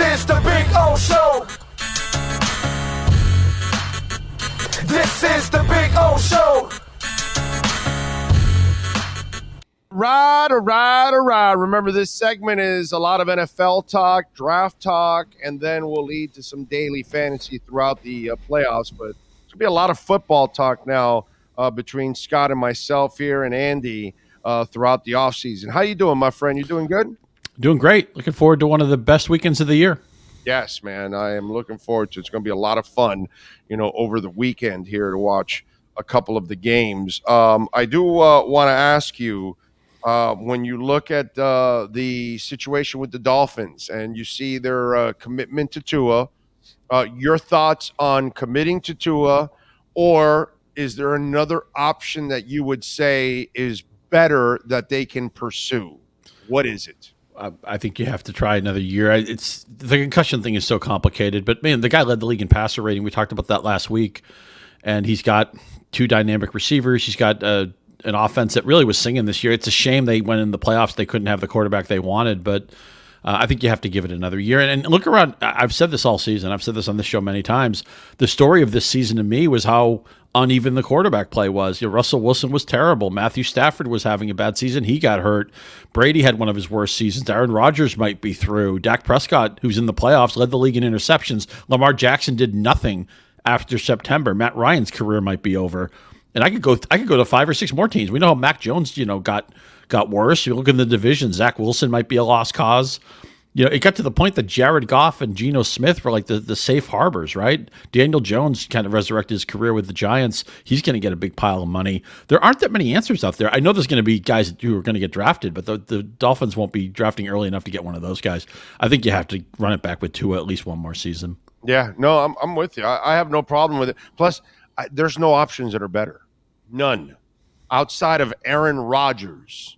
is the Big O Show. This is the Big O Show. Right. Remember, this segment is a lot of NFL talk, draft talk, and then we'll lead to some daily fantasy throughout the playoffs. But there'll be a lot of football talk now between Scott and myself here and Andy throughout the offseason. How you doing, my friend? You doing good? Doing great. Looking forward to one of the best weekends of the year. Yes, man. I am looking forward to it. It's going to be a lot of fun, over the weekend here to watch a couple of the games. I do want to ask you, when you look at the situation with the Dolphins and you see their commitment to Tua, your thoughts on committing to Tua, or is there another option that you would say is better that they can pursue? What is it? I think you have to try another year. It's the concussion thing is so complicated, but man, the guy led the league in passer rating. We talked about that last week, and he's got two dynamic receivers. He's got an offense that really was singing this year. It's a shame they went in the playoffs. They couldn't have the quarterback they wanted, but I think you have to give it another year. And look around. I've said this all season. I've said this on this show many times. The story of this season to me was how uneven the quarterback play was. Russell Wilson was terrible. Matthew Stafford was having a bad season. He got hurt. Brady had one of his worst seasons. Aaron Rodgers might be through. Dak Prescott, who's in the playoffs, led the league in interceptions. Lamar Jackson did nothing after September. Matt Ryan's career might be over. And I could go to 5 or 6 more teams. We know how Mac Jones, got worse. You look in the division, Zach Wilson might be a lost cause. It got to the point that Jared Goff and Geno Smith were like the safe harbors, right? Daniel Jones kind of resurrected his career with the Giants. He's going to get a big pile of money. There aren't that many answers out there. I know there's going to be guys who are going to get drafted, but the Dolphins won't be drafting early enough to get one of those guys. I think you have to run it back with Tua at least one more season. Yeah, no, I'm with you. I have no problem with it. Plus, there's no options that are better. None. Outside of Aaron Rodgers.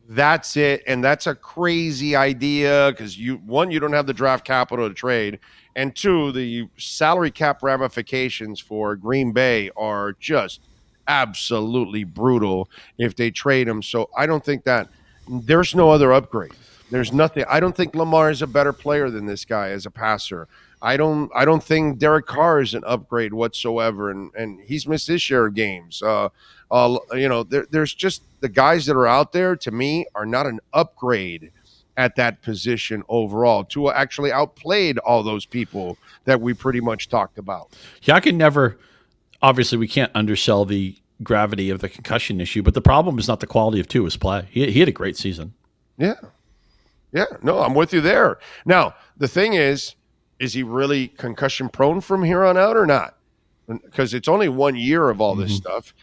That's it. And that's a crazy idea because you don't have the draft capital to trade. And 2, the salary cap ramifications for Green Bay are just absolutely brutal if they trade him. So I don't think that there's no other upgrade. There's nothing. I don't think Lamar is a better player than this guy as a passer. I don't think Derek Carr is an upgrade whatsoever, and he's missed his share of games. There's just the guys that are out there, to me, are not an upgrade at that position overall. Tua actually outplayed all those people that we pretty much talked about. Yeah, obviously we can't undersell the gravity of the concussion issue, but the problem is not the quality of Tua's play. He had a great season. Yeah, no, I'm with you there. Now, the thing is he really concussion prone from here on out or not? Because it's only 1 year of all this stuff.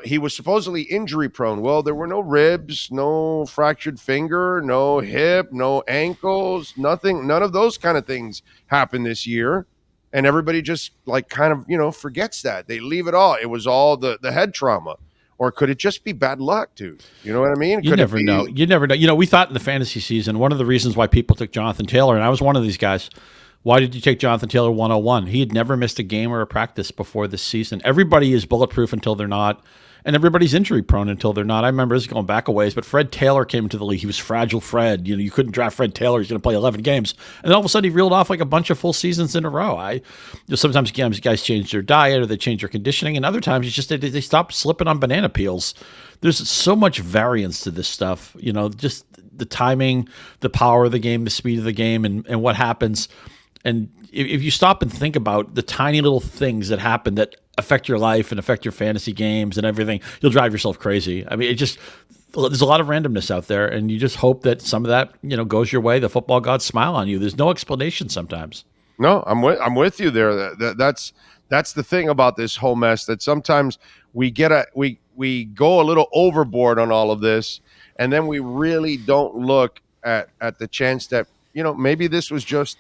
He was supposedly injury prone. Well, there were no ribs, no fractured finger, no hip, no ankles, nothing. None of those kind of things happened this year. And everybody just forgets that. They leave it all. It was all the head trauma. Or could it just be bad luck, dude? You know what I mean? You never know. You never know. We thought in the fantasy season, one of the reasons why people took Jonathan Taylor, and I was one of these guys, why did you take Jonathan Taylor 101? He had never missed a game or a practice before this season. Everybody is bulletproof until they're not, and everybody's injury prone until they're not. I remember this going back a ways, but Fred Taylor came into the league. He was fragile Fred. You couldn't draft Fred Taylor. He's going to play 11 games. And then all of a sudden he reeled off like a bunch of full seasons in a row. Sometimes guys change their diet or they change their conditioning, and other times it's just they stop slipping on banana peels. There's so much variance to this stuff. Just the timing, the power of the game, the speed of the game, and what happens. And if you stop and think about the tiny little things that happen that affect your life and affect your fantasy games and everything, you'll drive yourself crazy. I mean, there's a lot of randomness out there, and you just hope that some of that, goes your way. The football gods smile on you. There's no explanation sometimes. No, I'm with you there. That's the thing about this whole mess, that sometimes we go a little overboard on all of this, and then we really don't look at the chance that, maybe this was just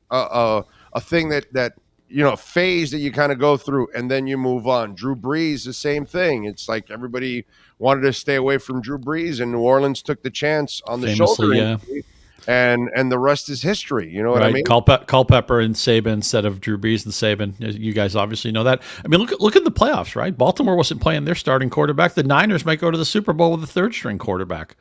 a thing that phase that you kind of go through and then you move on. Drew Brees, the same thing. It's like everybody wanted to stay away from Drew Brees, and New Orleans took the chance on the shoulder injury, and the rest is history. You know what I mean? Culpepper and Saban instead of Drew Brees and Saban. You guys obviously know that. I mean, look at the playoffs, right? Baltimore wasn't playing their starting quarterback. The Niners might go to the Super Bowl with a third string quarterback.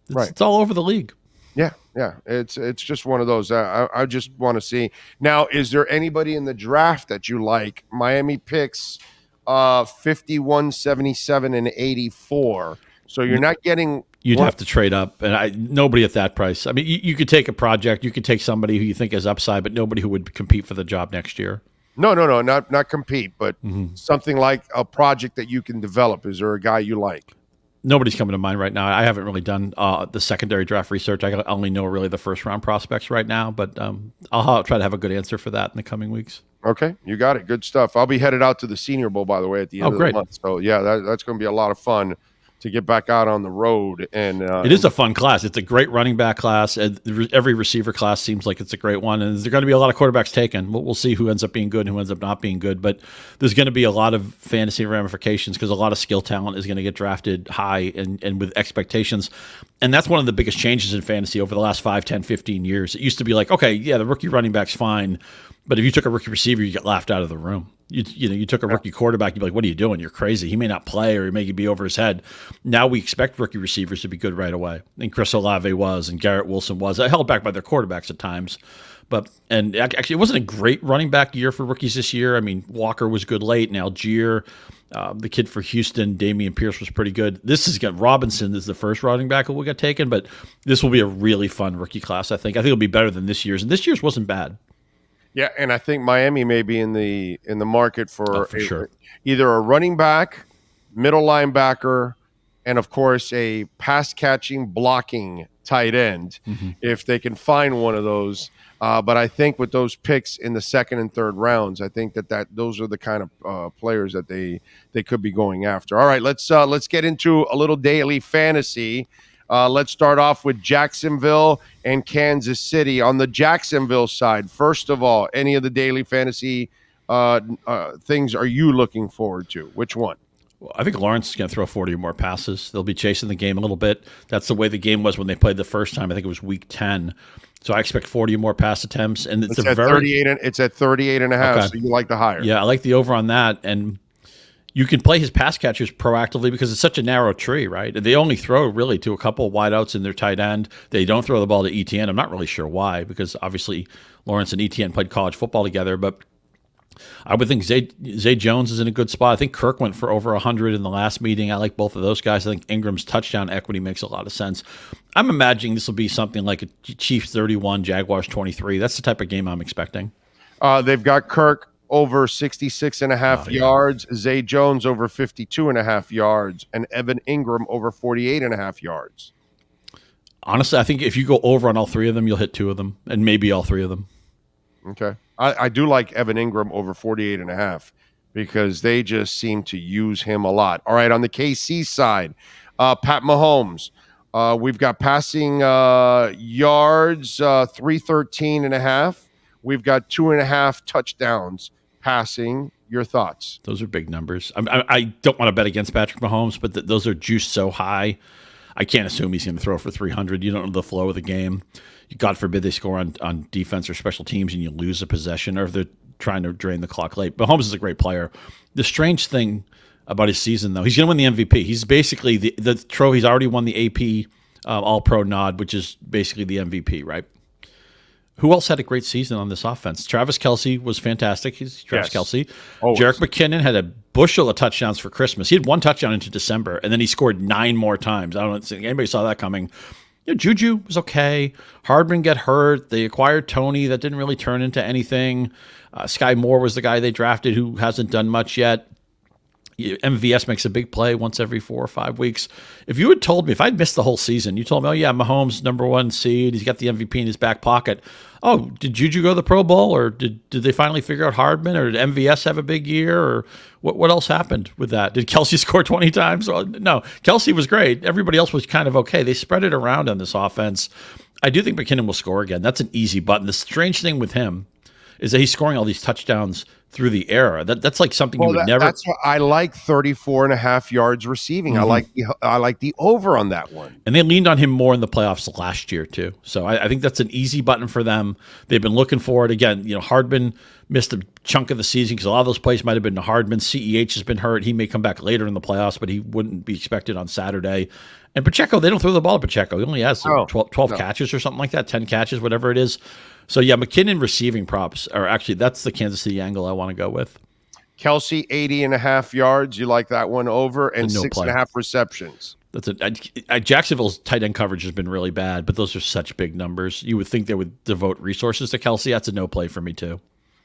It's all over the league. Yeah. Yeah, it's just one of those. I just want to see. Now, is there anybody in the draft that you like? Miami picks 51, 77, and 84. So you're not getting You'd one. have to trade up, and nobody at that price. I mean, you could take a project, you could take somebody who you think has upside, but nobody who would compete for the job next year. No, not compete, but something like a project that you can develop. Is there a guy you like? Nobody's coming to mind right now. I haven't really done the secondary draft research. I only know really the first round prospects right now, but I'll try to have a good answer for that in the coming weeks. Okay, you got it. Good stuff. I'll be headed out to the Senior Bowl, by the way, at the end of the month. So yeah, that's going to be a lot of fun to get back out on the road. And it is a fun class. It's a great running back class. And every receiver class seems like it's a great one. And there's going to be a lot of quarterbacks taken. We'll see who ends up being good and who ends up not being good. But there's going to be a lot of fantasy ramifications because a lot of skill talent is going to get drafted high and with expectations. And that's one of the biggest changes in fantasy over the last 5, 10, 15 years. It used to be like, okay, yeah, the rookie running back's fine. But if you took a rookie receiver, you get laughed out of the room. You took a rookie quarterback, you'd be like, what are you doing? You're crazy. He may not play or he may be over his head. Now we expect rookie receivers to be good right away. And Chris Olave was, and Garrett Wilson was. Held back by their quarterbacks at times. And actually, it wasn't a great running back year for rookies this year. I mean, Walker was good late, and Algier, the kid for Houston, Damian Pierce was pretty good. Robinson is the first running back who will get taken, but this will be a really fun rookie class, I think. I think it'll be better than this year's, and this year's wasn't bad. Yeah, and I think Miami may be in the market for sure. Either a running back, middle linebacker, and of course a pass catching, blocking tight end if they can find one of those. But I think with those picks in the second and third rounds, I think that those are the kind of players that they could be going after. All right, let's get into a little daily fantasy. Let's start off with Jacksonville and Kansas City. On the Jacksonville side, first of all, any of the daily fantasy things are you looking forward to? Which one? Well, I think Lawrence is going to throw 40 or more passes. They'll be chasing the game a little bit. That's the way the game was when they played the first time. I think it was week 10. So I expect 40 or more pass attempts. And it's at 38. It's at 38 and a half. Okay. So you like the higher. Yeah, I like the over on that. And you can play his pass catchers proactively because it's such a narrow tree, right? They only throw really to a couple of wideouts in their tight end. They don't throw the ball to ETN. I'm not really sure why, because obviously Lawrence and ETN played college football together. But I would think Zay Jones is in a good spot. I think Kirk went for over 100 in the last meeting. I like both of those guys. I think Ingram's touchdown equity makes a lot of sense. I'm imagining this will be something like a Chiefs 31, Jaguars 23. That's the type of game I'm expecting. They've got Kirk over 66 and a half yards, Zay Jones over 52 and a half yards, and Evan Ingram over 48 and a half yards. Honestly, I think if you go over on all three of them, you'll hit two of them, and maybe all three of them. Okay. I do like Evan Ingram over 48 and a half because they just seem to use him a lot. All right, on the KC side, Pat Mahomes. We've got passing yards, 313 and a half. We've got 2.5 touchdowns passing. Your thoughts? Those are big numbers. I don't want to bet against Patrick Mahomes, but those are juiced so high. I can't assume he's going to throw for 300. You don't know the flow of the game. God forbid they score on defense or special teams and you lose a possession, or if they're trying to drain the clock late. Mahomes is a great player. The strange thing about his season, though, he's going to win the MVP. He's basically the trophy. He's already won the AP All-Pro nod, which is basically the MVP, right? Who else had a great season on this offense? Travis Kelce was fantastic. He's Travis Kelce. Jerick McKinnon had a bushel of touchdowns for Christmas. He had one touchdown into December, and then he scored 9 more times. I don't think anybody saw that coming. Juju was okay. Hardman got hurt. They acquired Tony. That didn't really turn into anything. Sky Moore was the guy they drafted who hasn't done much yet. MVS makes a big play once every 4 or 5 weeks. If you had told me, if I'd missed the whole season, you told me, oh yeah, Mahomes #1 seed, he's got the MVP in his back pocket. Oh, did Juju go to the Pro Bowl, or did they finally figure out Hardman, or did MVS have a big year, or what else happened with that? Did Kelce score 20 times? No, Kelce was great. Everybody else was kind of okay. They spread it around on this offense. I do think McKinnon will score again. That's an easy button. The strange thing with him is that he's scoring all these touchdowns through the air. That's like something you would never. That's what I like 34 and a half yards receiving. Mm-hmm. I like the over on that one. And they leaned on him more in the playoffs last year too. So I think that's an easy button for them. They've been looking for it. Again, Hardman missed a chunk of the season because a lot of those plays might have been to Hardman. CEH has been hurt. He may come back later in the playoffs, but he wouldn't be expected on Saturday. And Pacheco, they don't throw the ball at Pacheco. He only has No, 12 no. catches or something like that, 10 catches, whatever it is. So, yeah, McKinnon receiving props are actually, that's the Kansas City angle I want to go with. Kelsey, 80.5 yards. You like that one over, and No 6.5 receptions. That's Jacksonville's tight end coverage has been really bad, but those are such big numbers. You would think they would devote resources to Kelsey. That's a no play for me, too.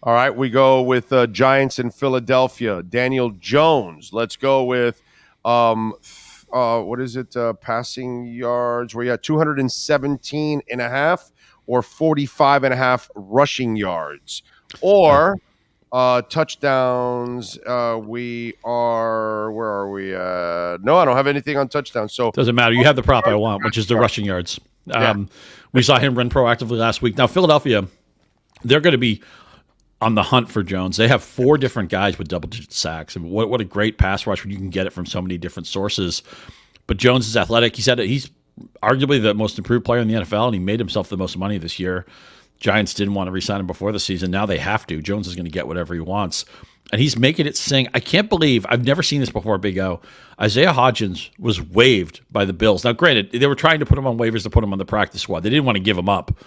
All right, we go with Giants in Philadelphia. Daniel Jones. Let's go with what is it? Passing yards. We're at 217.5 or 45.5 rushing yards, or touchdowns. We are. Where are we? No, I don't have anything on touchdowns. So doesn't matter. You have the prop I want, which is the rushing yards. We saw him run proactively last week. Now Philadelphia, they're going to be on the hunt for Jones. They have 4 different guys with double-digit sacks. And what a great pass rush when you can get it from so many different sources. But Jones is athletic. He said he's arguably the most improved player in the NFL, and he made himself the most money this year. Giants didn't want to re-sign him before the season. Now they have to. Jones is going to get whatever he wants. And he's making it sing. I can't believe, I've never seen this before, Big O. Isaiah Hodgins was waived by the Bills. Now, granted, they were trying to put him on waivers to put him on the practice squad. They didn't want to give him up.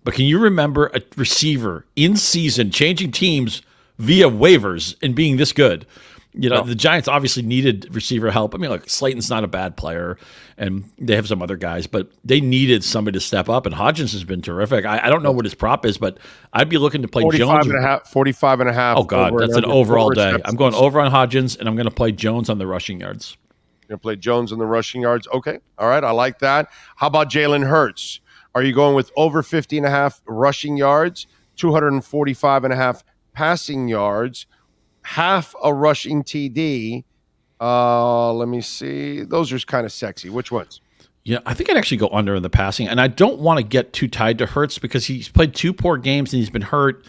But can you remember a receiver in season changing teams via waivers and being this good? You know, The Giants obviously needed receiver help. I mean, look, Slayton's not a bad player, and they have some other guys, but they needed somebody to step up, and Hodgins has been terrific. I don't know what his prop is, but I'd be looking to play 45 Jones. 45.5. Oh, God, that's an overall day. I'm going over on Hodgins, and I'm going to play Jones on the rushing yards. You're going to play Jones on the rushing yards? Okay. All right. I like that. How about Jalen Hurts? Are you going with over 50.5 rushing yards, 245.5 passing yards, half a rushing TD? Let me see. Those are kind of sexy. Which ones? Yeah, I think I'd actually go under in the passing. And I don't want to get too tied to Hurts because he's played 2 poor games and he's been hurt.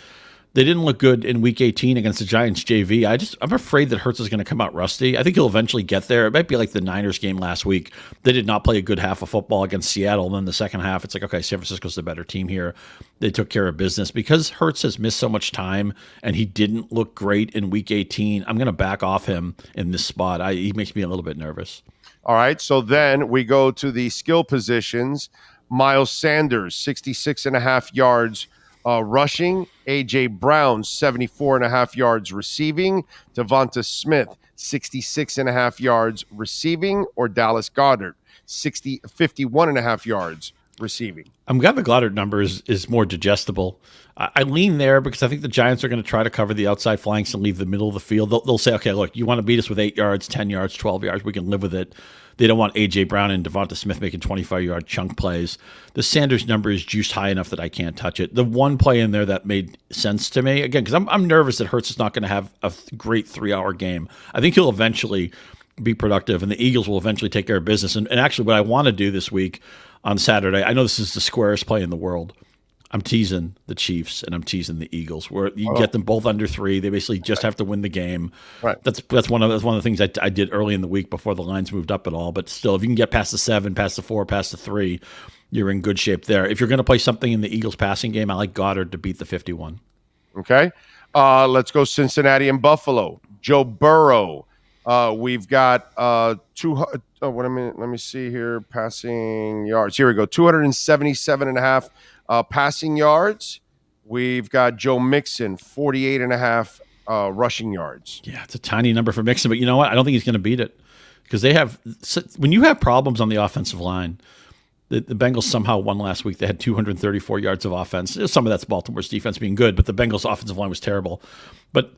They didn't look good in Week 18 against the Giants JV. I'm afraid that Hurts is going to come out rusty. I think he'll eventually get there. It might be like the Niners game last week. They did not play a good half of football against Seattle. And then the second half, it's like, okay, San Francisco's the better team here. They took care of business. Because Hurts has missed so much time and he didn't look great in Week 18, I'm going to back off him in this spot. He makes me a little bit nervous. All right, so then we go to the skill positions. Miles Sanders, 66.5 yards rushing. A.J. Brown, 74.5 yards receiving. Devonta Smith, 66.5 yards receiving. Or Dallas Goedert, 51.5 yards receiving. I'm glad the Goddard number is more digestible. I lean there because I think the Giants are going to try to cover the outside flanks and leave the middle of the field. They'll say, okay, look, you want to beat us with 8 yards, 10 yards, 12 yards. We can live with it. They don't want A.J. Brown and Devonta Smith making 25-yard chunk plays. The Sanders number is juiced high enough that I can't touch it. The one play in there that made sense to me, again, because I'm nervous that Hurts is not going to have a great 3-hour game. I think he'll eventually be productive, and the Eagles will eventually take care of business. And actually, what I want to do this week on Saturday, I know this is the squarest play in the world. I'm teasing the Chiefs and I'm teasing the Eagles. Where you get them both under 3, they basically just have to win the game. Right. That's one of the things I did early in the week before the lines moved up at all. But still, if you can get past the 7, past the 4, past the 3, you're in good shape there. If you're going to play something in the Eagles passing game, I like Goddard to beat the 51. Okay. Let's go Cincinnati and Buffalo. Joe Burrow. We've got let me see here. Passing yards. Here we go. 277.5 passing yards. We've got Joe Mixon, 48.5 rushing yards. Yeah, it's a tiny number for Mixon, but you know what? I don't think he's going to beat it because when you have problems on the offensive line, the Bengals somehow won last week. They had 234 yards of offense. Some of that's Baltimore's defense being good, but the Bengals' offensive line was terrible. But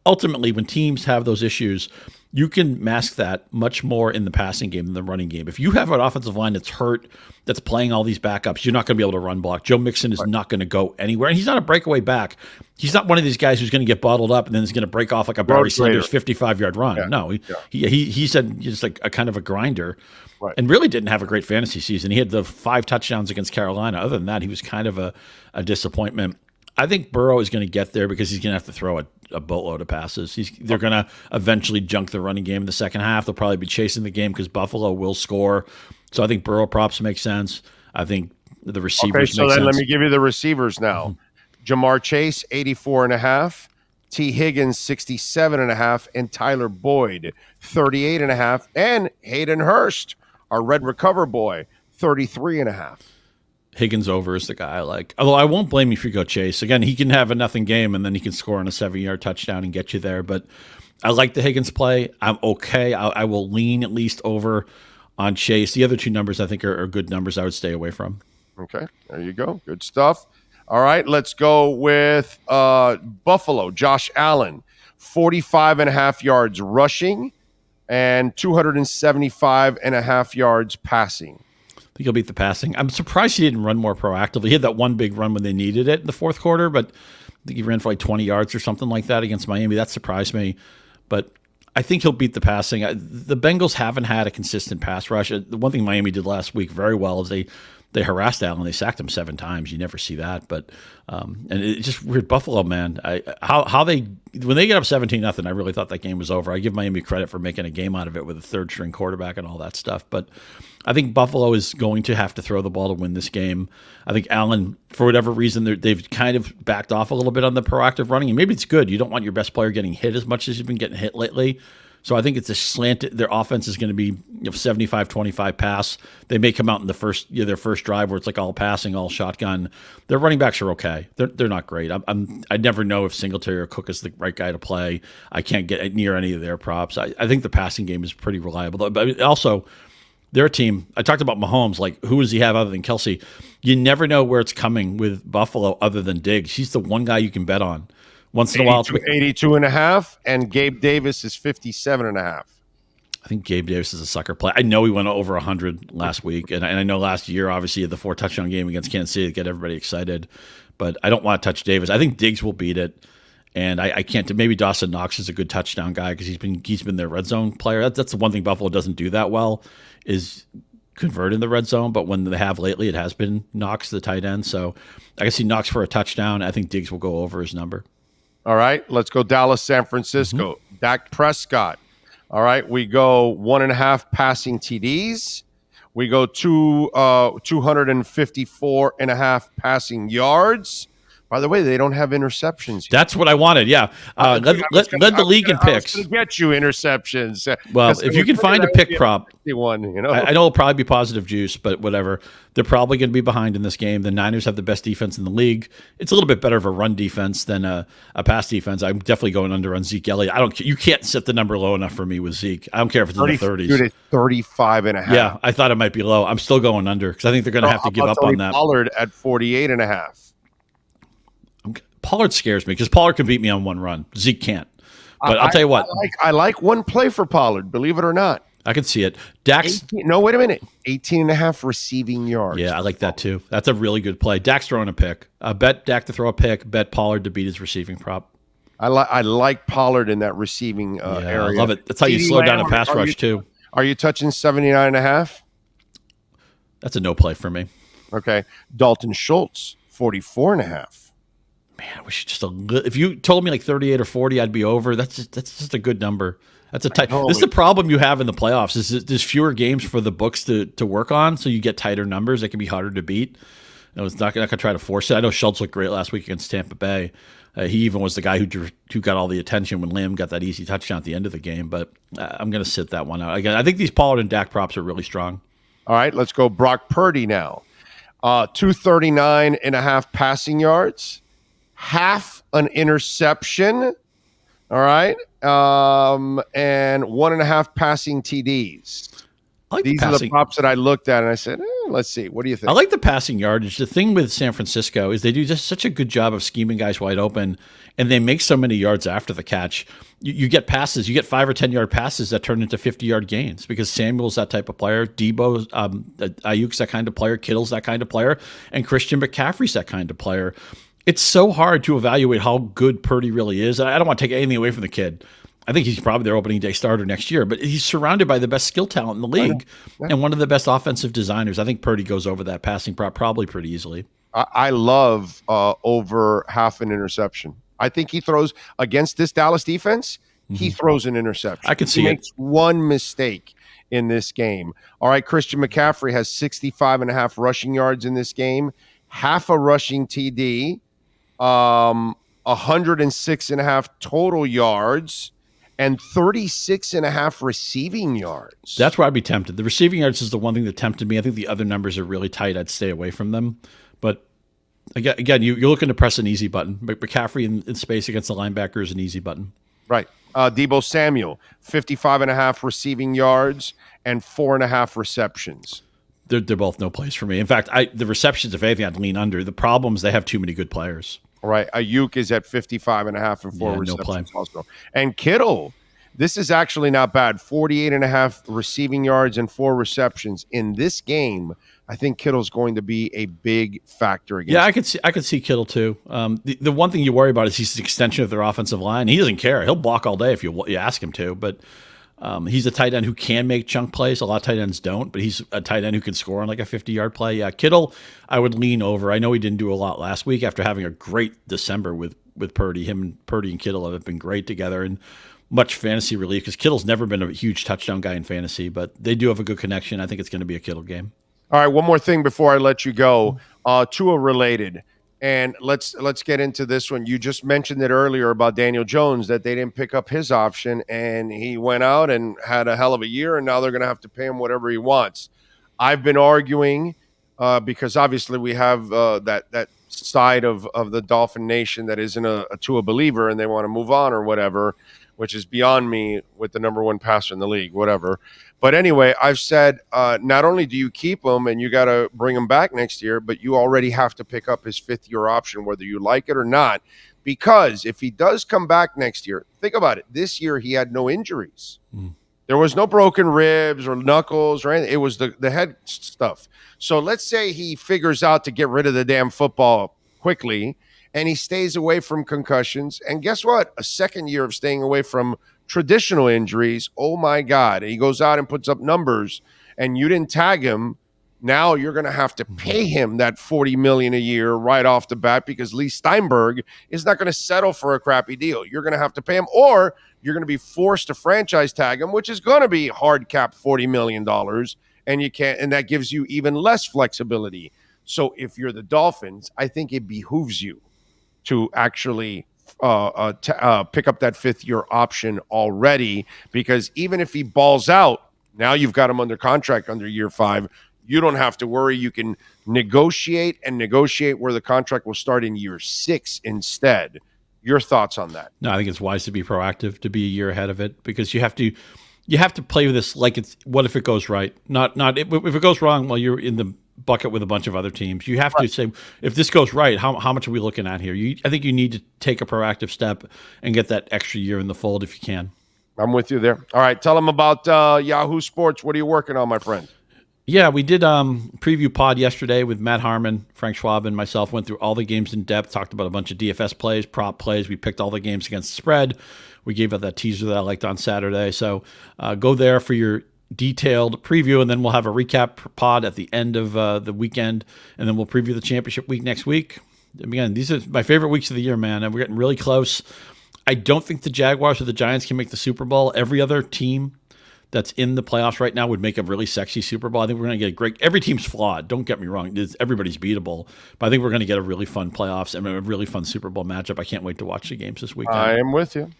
ultimately, when teams have those issues, you can mask that much more in the passing game than the running game. If you have an offensive line that's hurt, that's playing all these backups, you're not going to be able to run block. Joe Mixon is not going to go anywhere. And he's not a breakaway back. He's not one of these guys who's going to get bottled up and then is going to break off like a Barry Sanders 55-yard run. Yeah. No, he said he's like a kind of a grinder. Right. And really didn't have a great fantasy season. He had the 5 touchdowns against Carolina. Other than that, he was kind of a disappointment. I think Burrow is going to get there because he's going to have to throw a boatload of passes. They're going to eventually junk the running game in the second half. They'll probably be chasing the game because Buffalo will score. So I think Burrow props make sense. I think the receivers make sense. Okay, so then let me give you the receivers now. Jamar Chase, 84.5. T. Higgins, 67.5. And Tyler Boyd, 38.5. And Hayden Hurst, Our red recover boy, 33.5. Higgins over is the guy I like. Although I won't blame you if you go Chase. Again, he can have a nothing game and then he can score on a 7-yard touchdown and get you there. But I like the Higgins play. I'm okay. I will lean at least over on Chase. The other two numbers I think are good numbers I would stay away from. Okay, there you go. Good stuff. All right, let's go with Buffalo. Josh Allen, 45.5 yards rushing and 275.5 yards passing. I think he'll beat the passing. I'm surprised he didn't run more proactively. He had that one big run when they needed it in the fourth quarter, but I think he ran for like 20 yards or something like that against Miami. That surprised me. But I think he'll beat the passing. The Bengals haven't had a consistent pass rush. The one thing Miami did last week very well is they harassed Allen. They sacked him 7 times. You never see that. But and it's just weird. Buffalo, man. How they when they get up 17-0, I really thought that game was over. I give Miami credit for making a game out of it with a third string quarterback and all that stuff. But I think Buffalo is going to have to throw the ball to win this game. I think Allen, for whatever reason, they've kind of backed off a little bit on the proactive running. And maybe it's good. You don't want your best player getting hit as much as he's been getting hit lately. So I think it's a slant. Their offense is going to be 75-25 pass. They may come out in the their first drive where it's like all passing, all shotgun. Their running backs are okay. They're not great. I never know if Singletary or Cook is the right guy to play. I can't get near any of their props. I think the passing game is pretty reliable. But also, their team, I talked about Mahomes, like who does he have other than Kelsey? You never know where it's coming with Buffalo other than Diggs. He's the one guy you can bet on. Once in a while, 82.5, and Gabe Davis is 57.5. I think Gabe Davis is a sucker play. I know he went over 100 last week, and I know last year, obviously, the 4-touchdown game against Kansas City to get everybody excited. But I don't want to touch Davis. I think Diggs will beat it, and I can't. Maybe Dawson Knox is a good touchdown guy because he's been their red zone player. That's the one thing Buffalo doesn't do that well is convert in the red zone. But when they have lately, it has been Knox, the tight end. So I can see Knox for a touchdown. I think Diggs will go over his number. All right, let's go Dallas, San Francisco. Mm-hmm. Dak Prescott. All right, we go 1.5 passing TDs. We go 254.5 passing yards. By the way, they don't have interceptions yet. That's what I wanted. Yeah, led the league in picks. I was gonna get you interceptions. Well, if you can find a pick prop, one, I know it'll probably be positive juice, but whatever. They're probably going to be behind in this game. The Niners have the best defense in the league. It's a little bit better of a run defense than a pass defense. I'm definitely going under on Zeke Elliott. You can't set the number low enough for me with Zeke. I don't care if it's in the 30s. Dude, it's 35.5. Yeah, I thought it might be low. I'm still going under because I think they're going to have to give up on that. Pollard at 48.5. Pollard scares me because Pollard can beat me on one run. Zeke can't. But I'll tell you what. I like one play for Pollard, believe it or not. I can see it. Dak's. No, wait a minute. 18.5 receiving yards. Yeah, I like that too. That's a really good play. Dak's throwing a pick. Bet Dak to throw a pick. Bet Pollard to beat his receiving prop. I like Pollard in that receiving area. I love it. That's how you slow down a pass rush too. Are you touching 79.5? That's a no play for me. Okay. Dalton Schultz, 44.5. Man, I wish just if you told me like 38 or 40, I'd be over. That's just a good number. That's a tight. This is the problem you have in the playoffs. Is there's fewer games for the books to work on, so you get tighter numbers that can be harder to beat. It's not going to try to force it. I know Schultz looked great last week against Tampa Bay. He even was the guy who got all the attention when Lamb got that easy touchdown at the end of the game. But I'm going to sit that one out. Again, I think these Pollard and Dak props are really strong. All right, let's go Brock Purdy now. 239.5 passing yards. Half an interception, all right, and 1.5 passing TDs. These are the props that I looked at, and I said, let's see. What do you think? I like the passing yardage. The thing with San Francisco is they do just such a good job of scheming guys wide open, and they make so many yards after the catch. You get passes. You get 5 or 10-yard passes that turn into 50-yard gains because Samuel's that type of player. Debo, Ayuk's that kind of player. Kittle's that kind of player. And Christian McCaffrey's that kind of player. It's so hard to evaluate how good Purdy really is. I don't want to take anything away from the kid. I think he's probably their opening day starter next year, but he's surrounded by the best skill talent in the league and one of the best offensive designers. I think Purdy goes over that passing prop probably pretty easily. I love over half an interception. I think he throws against this Dallas defense. He throws an interception. I can see he makes one mistake in this game. All right, Christian McCaffrey has 65.5 rushing yards in this game, half a rushing TD. 106.5 total yards and 36.5 receiving yards. That's where I'd be tempted. The receiving yards is the one thing that tempted me. I think the other numbers are really tight. I'd stay away from them. But again, you're looking to press an easy button. McCaffrey in space against the linebacker is an easy button. Right. Deebo Samuel, 55.5 receiving yards and 4.5 receptions. They're both no place for me. In fact, the receptions, if anything, I'd lean under. The problem is they have too many good players. Right. Ayuk is at 55.5 and 4 receptions no play. also. And Kittle, this is actually not bad. 48.5 receiving yards and 4 receptions in this game. I think Kittle's going to be a big factor against. Yeah, I could see Kittle too. The one thing you worry about is he's an extension of their offensive line. He doesn't care. He'll block all day if you ask him to. But he's a tight end who can make chunk plays. A lot of tight ends don't, but he's a tight end who can score on like a 50-yard play. Yeah, Kittle, I would lean over. I know he didn't do a lot last week after having a great December with Purdy. Purdy and Kittle have been great together and much fantasy relief because Kittle's never been a huge touchdown guy in fantasy, but they do have a good connection. I think it's going to be a Kittle game. All right, one more thing before I let you go. Tua related, and let's get into this one. You just mentioned it earlier about Daniel Jones, that they didn't pick up his option, and he went out and had a hell of a year, and now they're going to have to pay him whatever he wants. I've been arguing because obviously we have that side of the Dolphin Nation that isn't a Tua believer, and they want to move on or whatever, which is beyond me with the number one passer in the league, whatever. But anyway, I've said not only do you keep him and you got to bring him back next year, but you already have to pick up his fifth-year option, whether you like it or not, because if he does come back next year, think about it. This year he had no injuries. There was no broken ribs or knuckles or anything. It was the head stuff. So let's say he figures out to get rid of the damn football quickly and he stays away from concussions. And guess what? A second year of staying away from traditional injuries. Oh my God. He goes out and puts up numbers and you didn't tag him. Now you're going to have to pay him that $40 million a year right off the bat because Lee Steinberg is not going to settle for a crappy deal. You're going to have to pay him, or you're going to be forced to franchise tag him, which is going to be hard cap $40 million. And you can't, and that gives you even less flexibility. So if you're the Dolphins, I think it behooves you to actually pick up that fifth-year option already, because even if he balls out, now you've got him under contract under year 5. You don't have to worry. You can negotiate where the contract will start in year 6 instead. Your thoughts on that? No, I think it's wise to be proactive, to be a year ahead of it, because you have to play with this like it's what if it goes right, not if it goes wrong. Well, you're in the bucket with a bunch of other teams. You have to say, if this goes right, how much are we looking at here? I think you need to take a proactive step and get that extra year in the fold if you can. I'm with you there. All right, tell them about Yahoo Sports. What are you working on, my friend? Yeah, we did preview pod yesterday with Matt Harmon, Frank Schwab, and myself. Went through all the games in depth, talked about a bunch of DFS plays, prop plays. We picked all the games against the spread. We gave out that teaser that I liked on Saturday. So go there for your detailed preview, and then we'll have a recap pod at the end of the weekend, and then we'll preview the championship week next week. Again, these are my favorite weeks of the year, man, and we're getting really close. I don't think the Jaguars or the Giants can make the Super Bowl. Every other team that's in the playoffs right now would make a really sexy Super Bowl. I think we're going to get a great – every team's flawed. Don't get me wrong. Everybody's beatable. But I think we're going to get a really fun playoffs and a really fun Super Bowl matchup. I can't wait to watch the games this weekend. I am with you.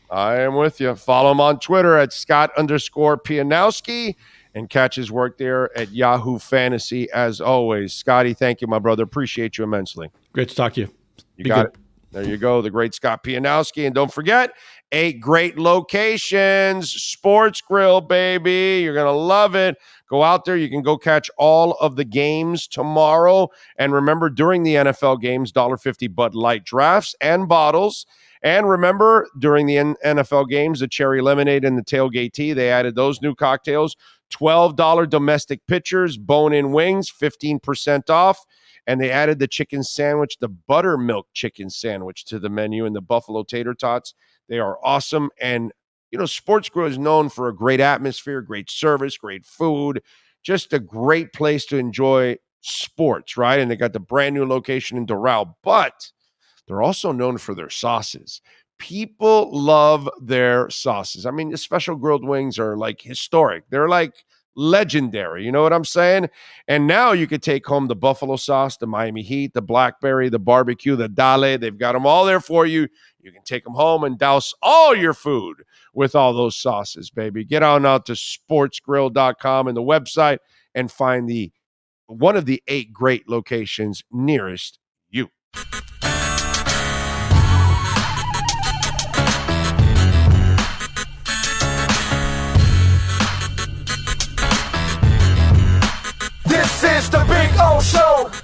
Follow him on Twitter at Scott_Pianowski and catch his work there at Yahoo Fantasy as always. Scotty, thank you, my brother. Appreciate you immensely. Great to talk to you. You got it. There you go, the great Scott Pianowski. And don't forget, 8 great locations, Sports Grill, baby. You're going to love it. Go out there. You can go catch all of the games tomorrow. And remember, during the NFL games, $1.50 Bud Light drafts and bottles. And remember, during the NFL games, the cherry lemonade and the tailgate tea, they added those new cocktails. $12 domestic pitchers, bone-in wings, 15% off. And they added the chicken sandwich, the buttermilk chicken sandwich to the menu, and the buffalo tater tots. They are awesome. And, Sports Grill is known for a great atmosphere, great service, great food, just a great place to enjoy sports, right? And they got the brand new location in Doral, but they're also known for their sauces. People love their sauces. I mean, the special grilled wings are like historic. They're like legendary. You know what I'm saying? And now you could take home the buffalo sauce, the Miami Heat, the blackberry, the barbecue, the dale. They've got them all there for you. You can take them home and douse all your food with all those sauces, baby. Get on out to sportsgrill.com and the website and find one of the 8 great locations nearest you. This is the Big O Show.